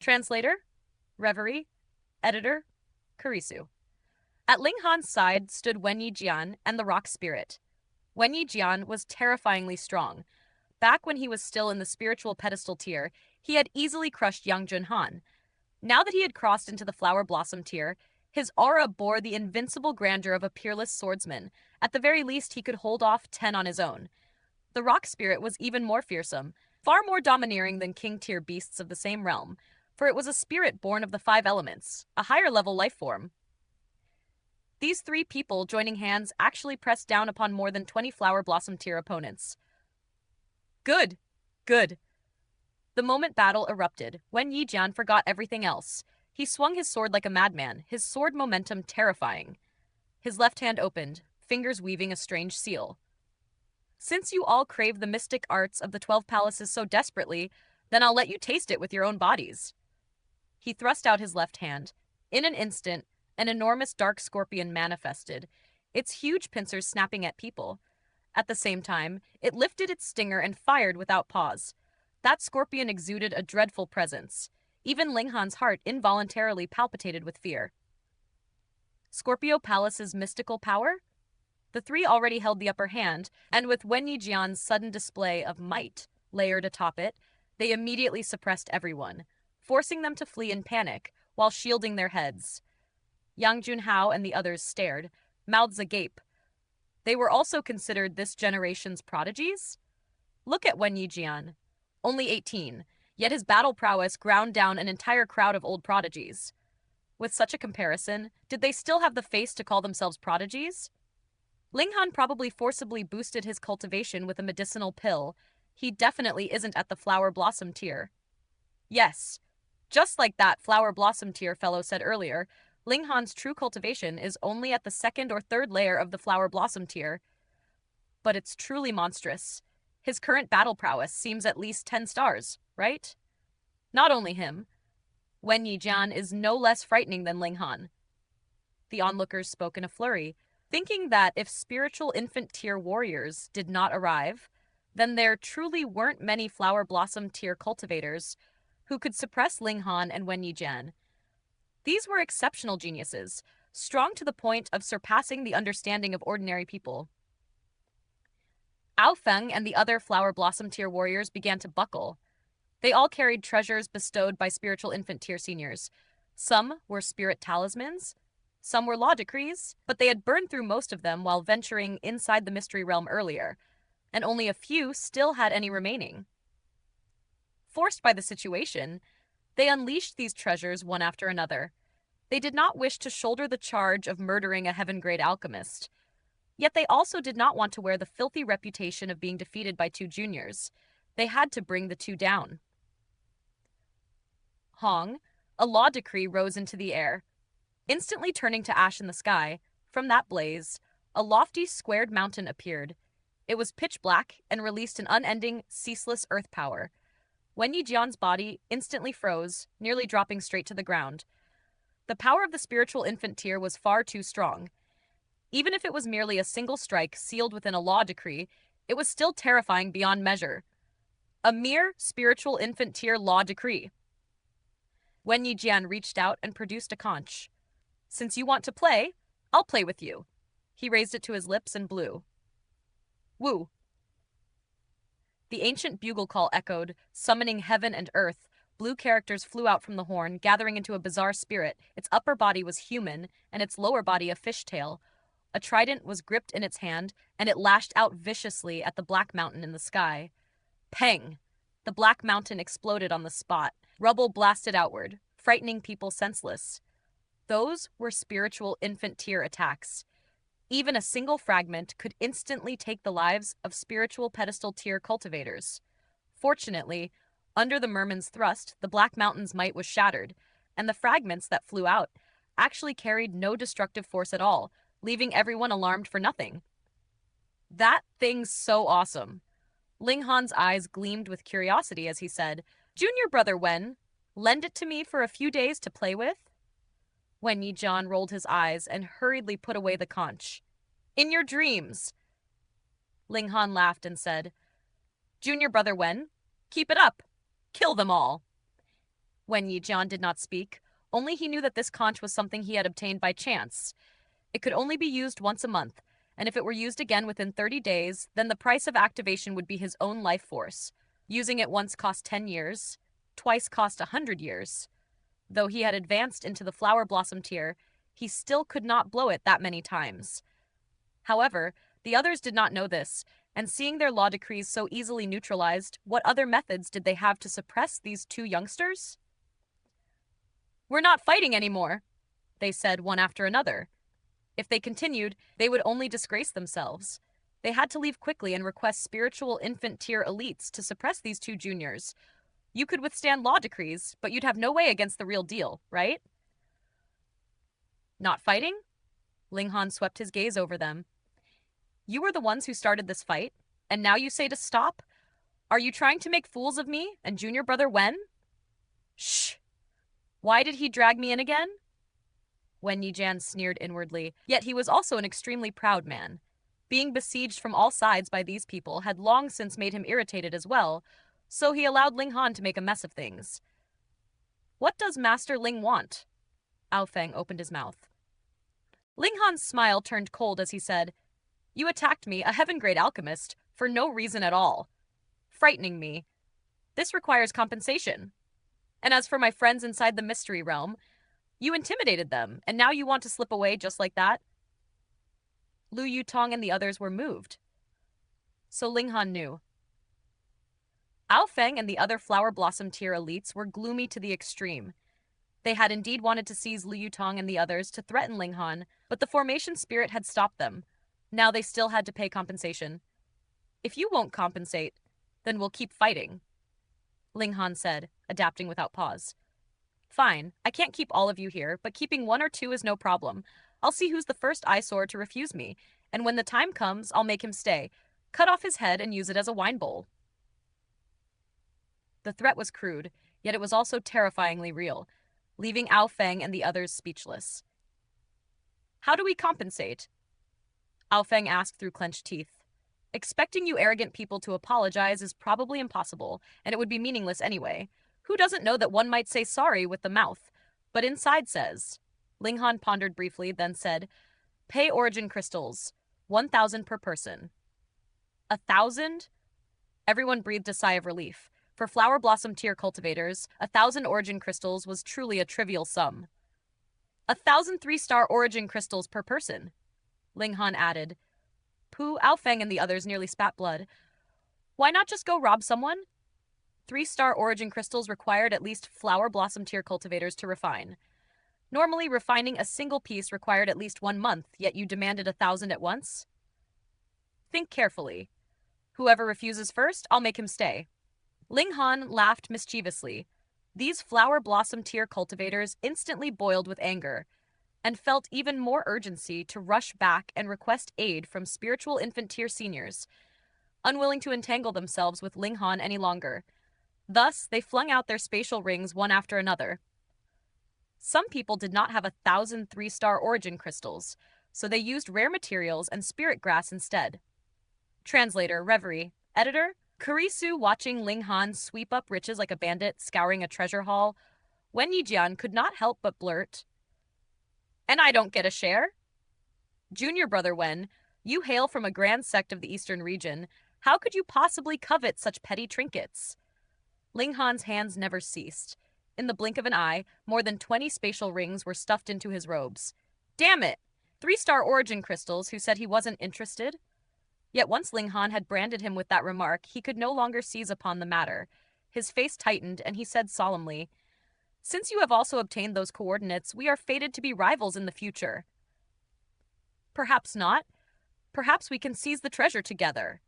Translator, Reverie, Editor, Kurisu. At Ling Han's side stood Wen Yijian and the Rock Spirit. Wen Yijian was terrifyingly strong. Back when he was still in the spiritual pedestal tier, he had easily crushed Yang Junhan. Now that he had crossed into the Flower Blossom tier, his aura bore the invincible grandeur of a peerless swordsman. At the very least, he could hold off 10 on his own. The Rock Spirit was even more fearsome, far more domineering than king-tier beasts of the same realm, for it was a spirit born of the 5 elements, a higher-level life form. These 3 people joining hands actually pressed down upon more than 20 Flower Blossom tier opponents. Good. Good. The moment battle erupted, Wen Yijian forgot everything else. He swung his sword like a madman, his sword momentum terrifying. His left hand opened, fingers weaving a strange seal. Since you all crave the mystic arts of the 12 palaces so desperately, then I'll let you taste it with your own bodies. He thrust out his left hand. In an instant, an enormous dark scorpion manifested, its huge pincers snapping at people. At the same time, it lifted its stinger and fired without pause. That scorpion exuded a dreadful presence. Even Ling Han's heart involuntarily palpitated with fear. Scorpio Palace's mystical power? The 3 already held the upper hand, and with Wen Yijian's sudden display of might layered atop it, they immediately suppressed everyone, forcing them to flee in panic while shielding their heads. Yang Junhao and the others stared, mouths agape. They were also considered this generation's prodigies? Look at Wen Yijian. Only 18, yet his battle prowess ground down an entire crowd of old prodigies. With such a comparison, did they still have the face to call themselves prodigies? Ling Han probably forcibly boosted his cultivation with a medicinal pill. He definitely isn't at the Flower Blossom tier. Yes, just like that Flower Blossom tier fellow said earlier, Ling Han's true cultivation is only at the 2nd or 3rd layer of the Flower Blossom tier. But it's truly monstrous. His current battle prowess seems at least 10 stars, right? Not only him. Wen Yijian is no less frightening than Ling Han. The onlookers spoke in a flurry, thinking that if spiritual infant tier warriors did not arrive, then there truly weren't many Flower Blossom tier cultivators who could suppress Ling Han and Wen Yijian. These were exceptional geniuses, strong to the point of surpassing the understanding of ordinary people. Ao Feng and the other Flower Blossom tier warriors began to buckle. They all carried treasures bestowed by spiritual infant tier seniors. Some were spirit talismans, some were law decrees, but they had burned through most of them while venturing inside the mystery realm earlier, and only a few still had any remaining. Forced by the situation, they unleashed these treasures one after another. They did not wish to shoulder the charge of murdering a heaven-grade alchemist. Yet they also did not want to wear the filthy reputation of being defeated by 2 juniors. They had to bring the 2 down. Hong, a law decree rose into the air. Instantly turning to ash in the sky, from that blaze, a lofty squared mountain appeared. It was pitch black and released an unending, ceaseless earth power. Wen Yijian's body instantly froze, nearly dropping straight to the ground. The power of the spiritual infant tier was far too strong. Even if it was merely a single strike sealed within a law decree, it was still terrifying beyond measure. A mere spiritual infant tier law decree. Wen Yijian reached out and produced a conch. Since you want to play, I'll play with you. He raised it to his lips and blew. Woo. The ancient bugle call echoed, summoning heaven and earth. Blue characters flew out from the horn, gathering into a bizarre spirit. Its upper body was human, and its lower body a fishtail. A trident was gripped in its hand, and it lashed out viciously at the black mountain in the sky. Pang! The black mountain exploded on the spot. Rubble blasted outward, frightening people senseless. Those were spiritual infant tier attacks. Even a single fragment could instantly take the lives of spiritual pedestal tier cultivators. Fortunately, under the merman's thrust, the Black Mountain's might was shattered, and the fragments that flew out actually carried no destructive force at all, leaving everyone alarmed for nothing. That thing's so awesome. Ling Han's eyes gleamed with curiosity as he said, Junior brother Wen, lend it to me for a few days to play with? Wen Yijian rolled his eyes and hurriedly put away the conch. In your dreams. Ling Han laughed and said, Junior brother Wen, keep it up. Kill them all. Wen Yijian did not speak, only he knew that this conch was something he had obtained by chance. It could only be used once a month, and if it were used again within 30 days, then the price of activation would be his own life force. Using it once cost 10 years, twice cost 100 years. Though he had advanced into the flower blossom tier, he still could not blow it that many times. However, the others did not know this, and seeing their law decrees so easily neutralized, what other methods did they have to suppress these two youngsters? "We're not fighting anymore," they said one after another. If they continued, they would only disgrace themselves. They had to leave quickly and request spiritual infant tier elites to suppress these two juniors. You could withstand law decrees, but you'd have no way against the real deal, right? Not fighting? Ling Han swept his gaze over them. You were the ones who started this fight, and now you say to stop? Are you trying to make fools of me and junior brother Wen? Shh! Why did he drag me in again? Wen Yijian sneered inwardly, yet he was also an extremely proud man. Being besieged from all sides by these people had long since made him irritated as well, so he allowed Ling Han to make a mess of things. What does Master Ling want? Ao Feng opened his mouth. Ling Han's smile turned cold as he said, You attacked me, a heaven-grade alchemist, for no reason at all, frightening me. This requires compensation. And as for my friends inside the mystery realm, you intimidated them, and now you want to slip away just like that? Lu Yutong and the others were moved. So Ling Han knew. Ao Feng and the other flower blossom tier elites were gloomy to the extreme. They had indeed wanted to seize Lu Yutong and the others to threaten Ling Han, but the formation spirit had stopped them. Now they still had to pay compensation. If you won't compensate, then we'll keep fighting, Ling Han said, adapting without pause. Fine, I can't keep all of you here, but keeping one or two is no problem. I'll see who's the first eyesore to refuse me, and when the time comes, I'll make him stay, cut off his head and use it as a wine bowl. The threat was crude, yet it was also terrifyingly real, leaving Ao Feng and the others speechless. How do we compensate? Ao Feng asked through clenched teeth. Expecting you arrogant people to apologize is probably impossible, and it would be meaningless anyway. Who doesn't know that one might say sorry with the mouth, but inside says? Ling Han pondered briefly, then said, Pay origin crystals, 1,000 per person. 1,000? Everyone breathed a sigh of relief. For flower blossom tier cultivators, 1,000 origin crystals was truly a trivial sum. 1,000 3-star origin crystals per person, Ling Han added. Pu, Ao Feng, and the others nearly spat blood. Why not just go rob someone? 3-star origin crystals required at least flower blossom tier cultivators to refine. Normally, refining a single piece required at least 1 month, yet you demanded 1,000 at once? Think carefully. Whoever refuses first, I'll make him stay. Ling Han laughed mischievously. These flower blossom tier cultivators instantly boiled with anger, and felt even more urgency to rush back and request aid from spiritual infant tier seniors, unwilling to entangle themselves with Ling Han any longer. Thus, they flung out their spatial rings one after another. Some people did not have 1,000 3-star origin crystals, so they used rare materials and spirit grass instead. Translator, Reverie. Editor, Kurisu watching Ling Han sweep up riches like a bandit scouring a treasure haul, Wen Yijian could not help but blurt, And I don't get a share? Junior brother Wen, you hail from a grand sect of the eastern region. How could you possibly covet such petty trinkets? Ling Han's hands never ceased. In the blink of an eye, more than 20 spatial rings were stuffed into his robes. Damn it! 3-star origin crystals who said he wasn't interested? Yet once Ling Han had branded him with that remark, he could no longer seize upon the matter. His face tightened, and he said solemnly, Since you have also obtained those coordinates, we are fated to be rivals in the future. Perhaps not. Perhaps we can seize the treasure together,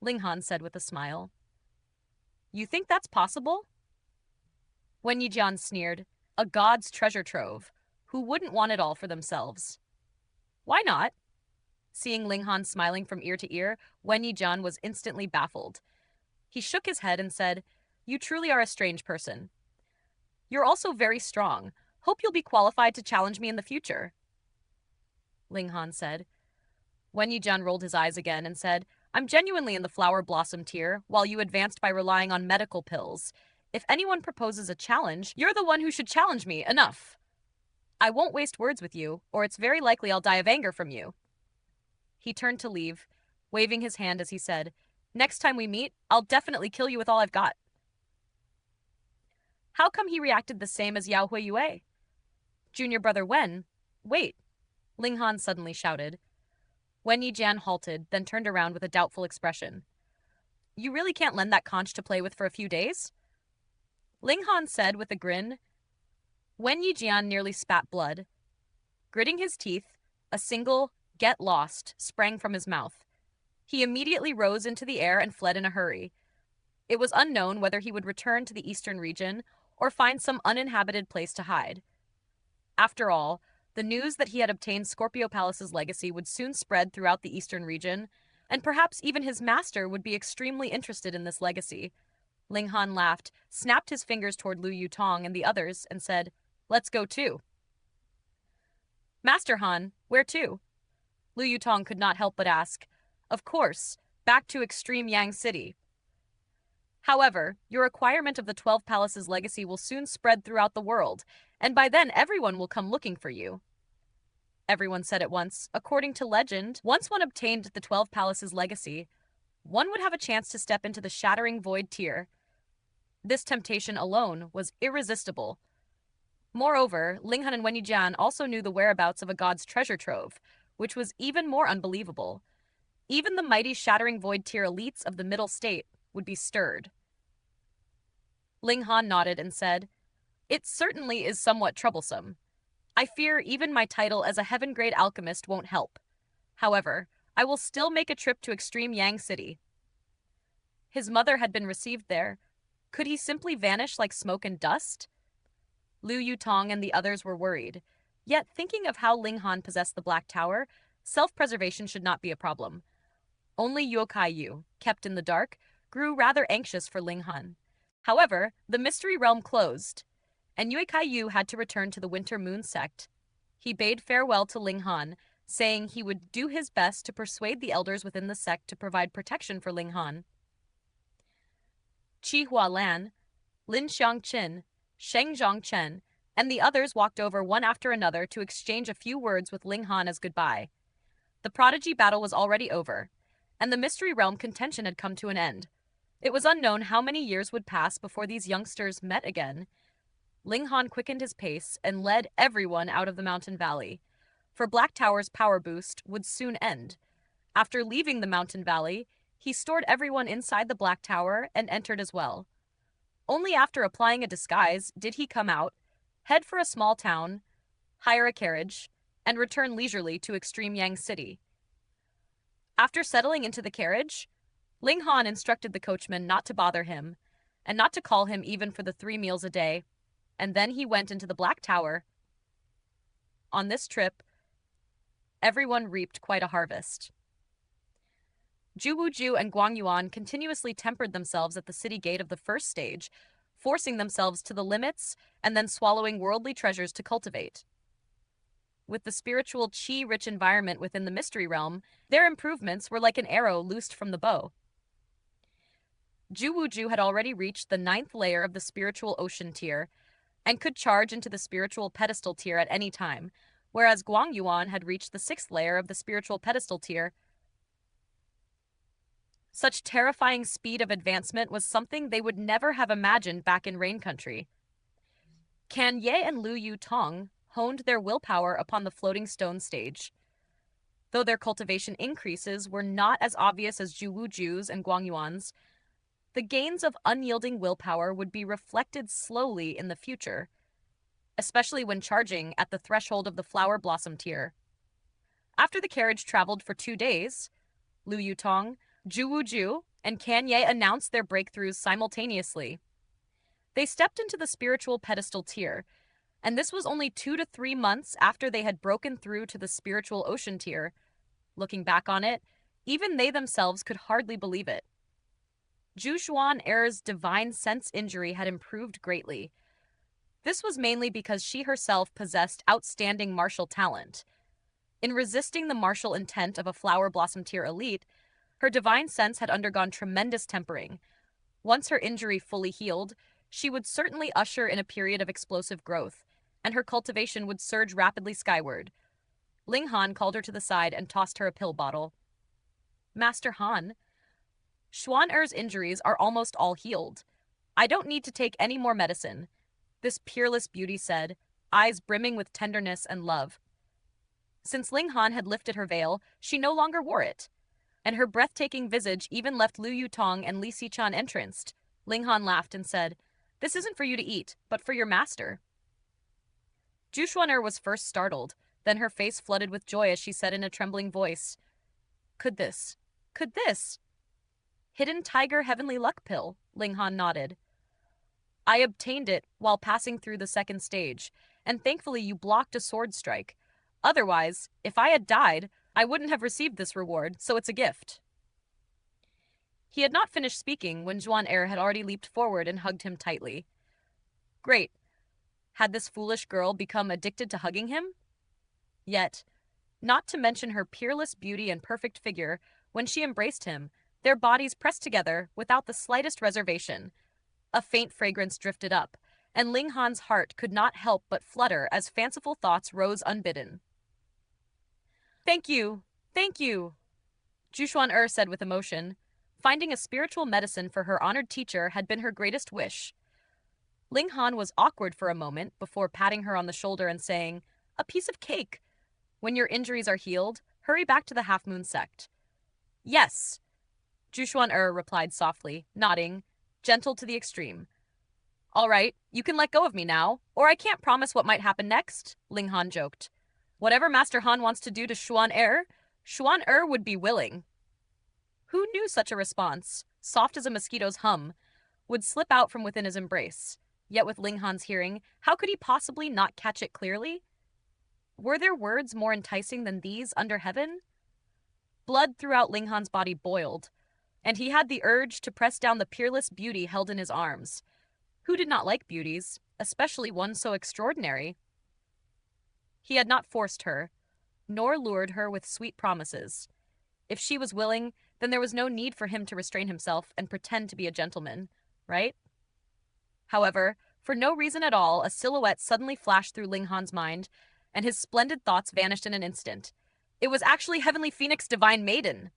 Ling Han said with a smile. You think that's possible? Wen Yijian sneered. A god's treasure trove. Who wouldn't want it all for themselves? Why not? Seeing Ling Han smiling from ear to ear, Wen Yijian was instantly baffled. He shook his head and said, You truly are a strange person. You're also very strong. Hope you'll be qualified to challenge me in the future, Ling Han said. Wen Yijian rolled his eyes again and said, I'm genuinely in the flower blossom tier, while you advanced by relying on medical pills. If anyone proposes a challenge, you're the one who should challenge me. Enough. I won't waste words with you, or it's very likely I'll die of anger from you. He turned to leave, waving his hand as he said, Next time we meet, I'll definitely kill you with all I've got. How come he reacted the same as Yao Hui Yue? Junior brother Wen, wait, Ling Han suddenly shouted. Wen Yijian halted, then turned around with a doubtful expression. You really can't lend that conch to play with for a few days? Ling Han said with a grin. Wen Yijian nearly spat blood. Gritting his teeth, a single "get lost" sprang from his mouth. He immediately rose into the air and fled in a hurry. It was unknown whether he would return to the eastern region or find some uninhabited place to hide. After all, the news that he had obtained Scorpio Palace's legacy would soon spread throughout the eastern region, and perhaps even his master would be extremely interested in this legacy. Ling Han laughed, snapped his fingers toward Lu Yutong and the others, and said, Let's go too. Master Han, where to? Lu Yutong could not help but ask. Of course, back to Extreme Yang City. However, your acquirement of the 12 Palaces legacy will soon spread throughout the world, and by then everyone will come looking for you. Everyone said at once, according to legend, once one obtained the 12 Palaces legacy, one would have a chance to step into the shattering void tier. This temptation alone was irresistible. Moreover, Ling Han and Wen Yijian also knew the whereabouts of a god's treasure trove, which was even more unbelievable. Even the mighty shattering void tier elites of the middle state would be stirred. Ling Han nodded and said, It certainly is somewhat troublesome. I fear even my title as a heaven-grade alchemist won't help. However, I will still make a trip to Extreme Yang City. His mother had been received there. Could he simply vanish like smoke and dust? Lu Yutong and the others were worried. Yet, thinking of how Ling Han possessed the Black Tower, self-preservation should not be a problem. Only Yokai Yu, kept in the dark, grew rather anxious for Ling Han. However, the mystery realm closed, and Yokai Yu had to return to the Winter Moon sect. He bade farewell to Ling Han, saying he would do his best to persuade the elders within the sect to provide protection for Ling Han. Qi Hualan, Lin Xiangqin, Sheng Zhongchen, and the others walked over one after another to exchange a few words with Ling Han as goodbye. The prodigy battle was already over, and the mystery realm contention had come to an end. It was unknown how many years would pass before these youngsters met again. Ling Han quickened his pace and led everyone out of the mountain valley, for Black Tower's power boost would soon end. After leaving the mountain valley, he stored everyone inside the Black Tower and entered as well. Only after applying a disguise did he come out, head for a small town, hire a carriage, and return leisurely to Extreme Yang City. After settling into the carriage, Ling Han instructed the coachman not to bother him, and not to call him even for the 3 meals a day, and then he went into the Black Tower. On this trip, everyone reaped quite a harvest. Zhu Wuju and Guang Yuan continuously tempered themselves at the city gate of the first stage, forcing themselves to the limits and then swallowing worldly treasures to cultivate. With the spiritual qi-rich environment within the mystery realm, their improvements were like an arrow loosed from the bow. Zhu Wuju had already reached the 9th layer of the spiritual ocean tier, and could charge into the spiritual pedestal tier at any time, whereas Guang Yuan had reached the 6th layer of the spiritual pedestal tier. Such terrifying speed of advancement was something they would never have imagined back in Rain Country. Kan Ye and Lu Yutong honed their willpower upon the floating stone stage. Though their cultivation increases were not as obvious as Zhu Wuju's and Guang Yuan's, the gains of unyielding willpower would be reflected slowly in the future, especially when charging at the threshold of the flower blossom tier. After the carriage traveled for 2 days, Lu Yutong, Zhu Wuju, and Kan Ye announced their breakthroughs simultaneously. They stepped into the spiritual pedestal tier, and this was only 2 to 3 months after they had broken through to the spiritual ocean tier. Looking back on it, even they themselves could hardly believe it. Zhu Xuan Er's divine sense injury had improved greatly. This was mainly because she herself possessed outstanding martial talent. In resisting the martial intent of a flower blossom tier elite, her divine sense had undergone tremendous tempering. Once her injury fully healed, she would certainly usher in a period of explosive growth, and her cultivation would surge rapidly skyward. Ling Han called her to the side and tossed her a pill bottle. Master Han, Xuan Er's injuries are almost all healed. I don't need to take any more medicine, this peerless beauty said, eyes brimming with tenderness and love. Since Ling Han had lifted her veil, she no longer wore it, and her breathtaking visage even left Lu Yutong and Li Xichan entranced. Ling Han laughed and said, "This isn't for you to eat, but for your master." Zhu Xuaner was first startled, then her face flooded with joy as she said in a trembling voice, Could this? Hidden Tiger Heavenly Luck Pill, Ling Han nodded. I obtained it while passing through the second stage, and thankfully you blocked a sword strike. Otherwise, if I had died, I wouldn't have received this reward, so it's a gift. He had not finished speaking when Xuan Er had already leaped forward and hugged him tightly. Great. Had this foolish girl become addicted to hugging him? Yet, not to mention her peerless beauty and perfect figure, when she embraced him, their bodies pressed together without the slightest reservation. A faint fragrance drifted up, and Ling Han's heart could not help but flutter as fanciful thoughts rose unbidden. Thank you, Zhu Xuan said with emotion. Finding a spiritual medicine for her honored teacher had been her greatest wish. Ling Han was awkward for a moment before patting her on the shoulder and saying, A piece of cake. When your injuries are healed, hurry back to the Half Moon sect. Yes, Zhu Xuan replied softly, nodding, gentle to the extreme. All right, you can let go of me now, or I can't promise what might happen next, Ling Han joked. Whatever Master Han wants to do to Xuan Er would be willing. Who knew such a response, soft as a mosquito's hum, would slip out from within his embrace? Yet with Ling Han's hearing, how could he possibly not catch it clearly? Were there words more enticing than these under heaven? Blood throughout Ling Han's body boiled, and he had the urge to press down the peerless beauty held in his arms. Who did not like beauties, especially one so extraordinary? He had not forced her, nor lured her with sweet promises. If she was willing, then there was no need for him to restrain himself and pretend to be a gentleman, right? However, for no reason at all, a silhouette suddenly flashed through Ling Han's mind, and his splendid thoughts vanished in an instant. It was actually Heavenly Phoenix Divine Maiden.